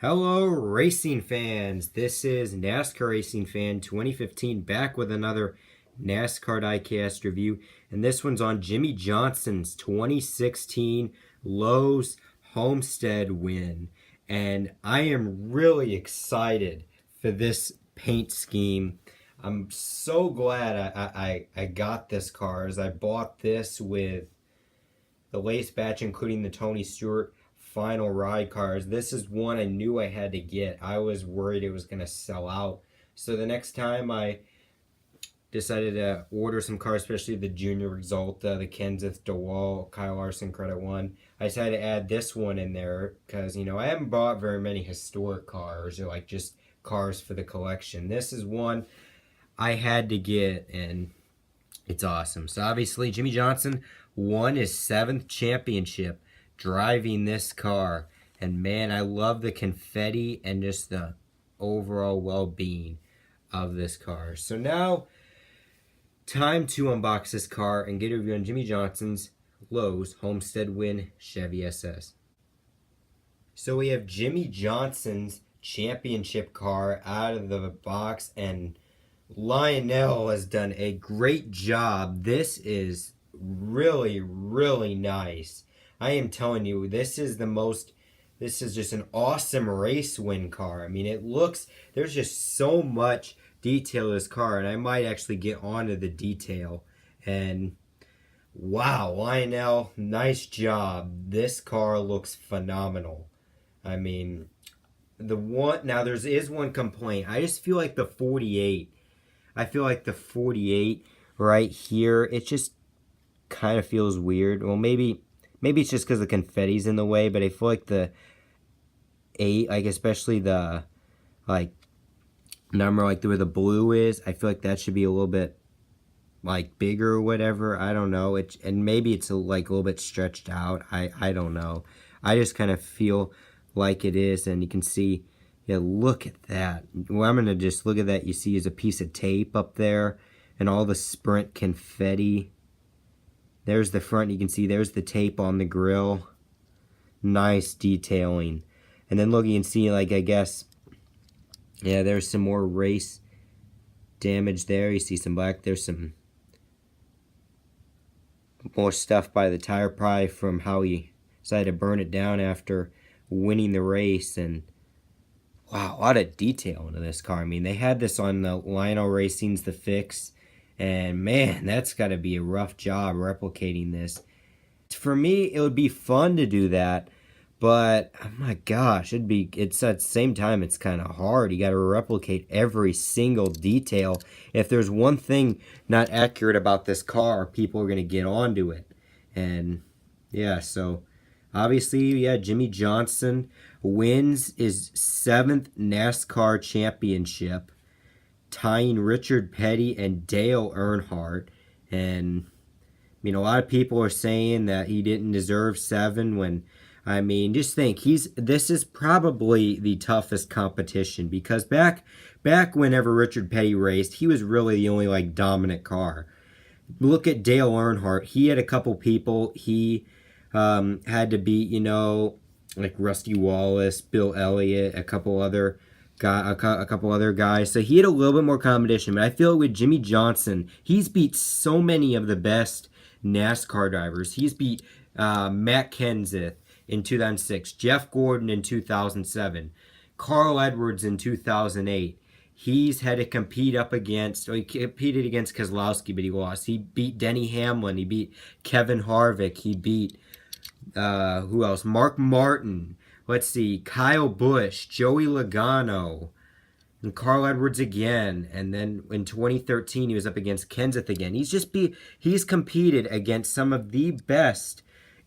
Hello, racing fans. This is NASCAR Racing Fan 2015 back with another NASCAR DieCast review. And this one's on Jimmie Johnson's 2016 Lowe's Homestead win. And I am really excited for this paint scheme. I'm so glad I got this car, as I bought this with the lace batch, including the Tony Stewart final ride cars. This is one I knew I had to get. I was worried it was going to sell out. So the next time I decided to order some cars, especially the Junior Exalta, the Kenseth DeWalt, Kyle Larson Credit One, I decided to add this one in there because, I haven't bought very many historic cars or like just cars for the collection. This is one I had to get, and it's awesome. So obviously Jimmie Johnson won his 7th championship driving this car, and man, I love the confetti and just the overall well-being of this car. So now, time to unbox this car and get a review on Jimmie Johnson's Lowe's Homestead Win Chevy SS. So we have Jimmie Johnson's championship car out of the box, and Lionel has done a great job. This is really, really nice. I am telling you, this is just an awesome race win car. I mean, there's just so much detail to this car, and I might actually get onto the detail. And wow, Lionel, nice job. This car looks phenomenal. I mean, now there is one complaint. I just feel like the 48. I feel like the 48 right here, it just kind of feels weird. Well, maybe it's just because the confetti's in the way, but I feel like the 8, like especially the number where the blue is, I feel like that should be a little bit bigger or whatever. I don't know. And maybe it's a little bit stretched out. I don't know. I just kind of feel like it is, and you can see. Yeah, look at that. Well, I'm gonna just look at that. You see, is a piece of tape up there, and all the Sprint confetti. There's the front. You can see there's the tape on the grill. Nice detailing. And then look, you can see, I guess, yeah, there's some more race damage there. You see some black. There's some more stuff by the tire, probably from how he decided to burn it down after winning the race. And wow, a lot of detail into this car. I mean, they had this on the Lionel Racing's The Fix, and man, that's got to be a rough job replicating this. For me, it would be fun to do that, but oh my gosh, it's at the same time, it's kind of hard. You got to replicate every single detail. If there's one thing not accurate about this car, people are going to get onto it. And yeah, so obviously, yeah, Jimmie Johnson wins his 7th NASCAR championship, tying Richard Petty and Dale Earnhardt. And a lot of people are saying that he didn't deserve 7 when, just think, this is probably the toughest competition, because back whenever Richard Petty raced, he was really the only dominant car. Look at Dale Earnhardt. He had a couple people he had to beat, like Rusty Wallace, Bill Elliott, a couple other guys. So he had a little bit more competition. But I feel with Jimmie Johnson, he's beat so many of the best NASCAR drivers. He's beat Matt Kenseth in 2006, Jeff Gordon in 2007, Carl Edwards in 2008. He's had to compete he competed against Keselowski, but he lost. He beat Denny Hamlin. He beat Kevin Harvick. He beat who else? Mark Martin. Let's see, Kyle Busch, Joey Logano, and Carl Edwards again. And then in 2013, he was up against Kenseth again. He's competed against some of the best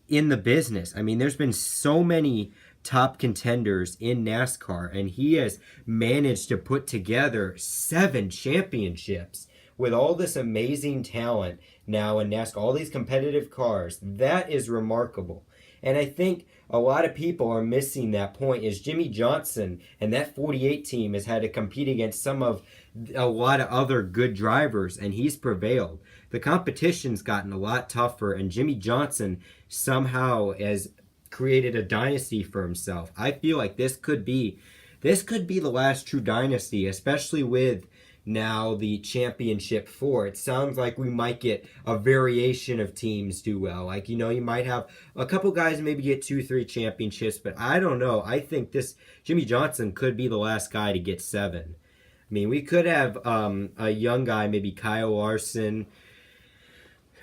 in the business. There's been so many top contenders in NASCAR, and he has managed to put together 7 championships with all this amazing talent now in NASCAR, all these competitive cars. That is remarkable. And I think a lot of people are missing that point, is Jimmie Johnson and that 48 team has had to compete against a lot of other good drivers, and he's prevailed. The competition's gotten a lot tougher, and Jimmie Johnson somehow has created a dynasty for himself. I feel like this could be the last true dynasty, especially with now the championship 4. It sounds like we might get a variation of teams do well. Like, you might have a couple guys maybe get 2-3 championships, but I don't know. I think this Jimmie Johnson could be the last guy to get 7. I mean, we could have a young guy, maybe Kyle Larson,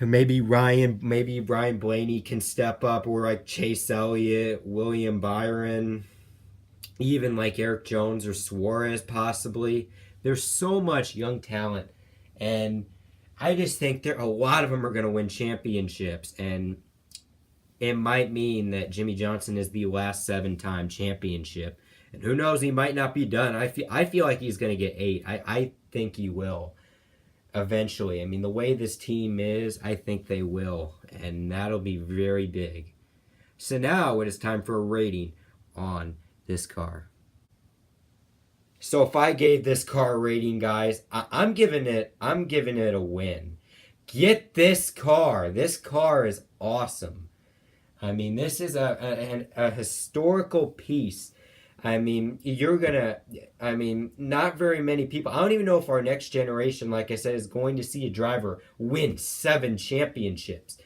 maybe Brian Blaney can step up, or like Chase Elliott, William Byron, even like Eric Jones or Suarez possibly. There's so much young talent, and I just think a lot of them are going to win championships, and it might mean that Jimmie Johnson is the last 7-time championship. And who knows, he might not be done. I feel like he's going to get 8. I think he will eventually. I mean, the way this team is, I think they will, and that'll be very big. So now it is time for a rating on this car. So if I gave this car a rating, guys, I'm giving it a win. Get this car. This car is awesome. I mean, this is a historical piece. I mean, not very many people. I don't even know if our next generation, like I said, is going to see a driver win 7 championships.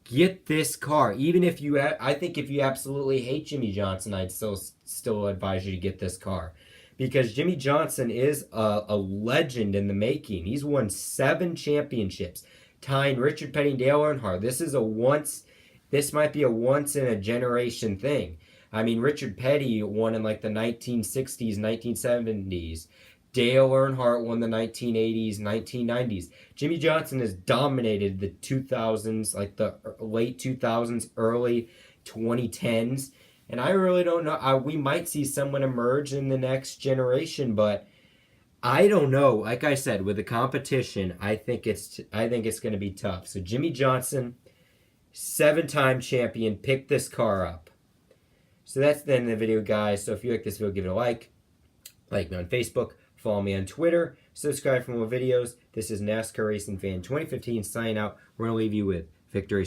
Get this car. Even if I think if you absolutely hate Jimmie Johnson, I'd still advise you to get this car. Because Jimmie Johnson is a legend in the making. He's won 7 championships, tying Richard Petty and Dale Earnhardt. This might be a once in a generation thing. I mean, Richard Petty won in like the 1960s, 1970s. Dale Earnhardt won the 1980s, 1990s. Jimmie Johnson has dominated the 2000s, like the late 2000s, early 2010s. And I really don't know. We might see someone emerge in the next generation, but I don't know. Like I said, with the competition, I think it's going to be tough. So Jimmie Johnson, 7-time champion, pick this car up. So that's the end of the video, guys. So if you like this video, give it a like. Like me on Facebook. Follow me on Twitter. Subscribe for more videos. This is NASCAR Racing Fan 2015 signing out. We're going to leave you with Victory.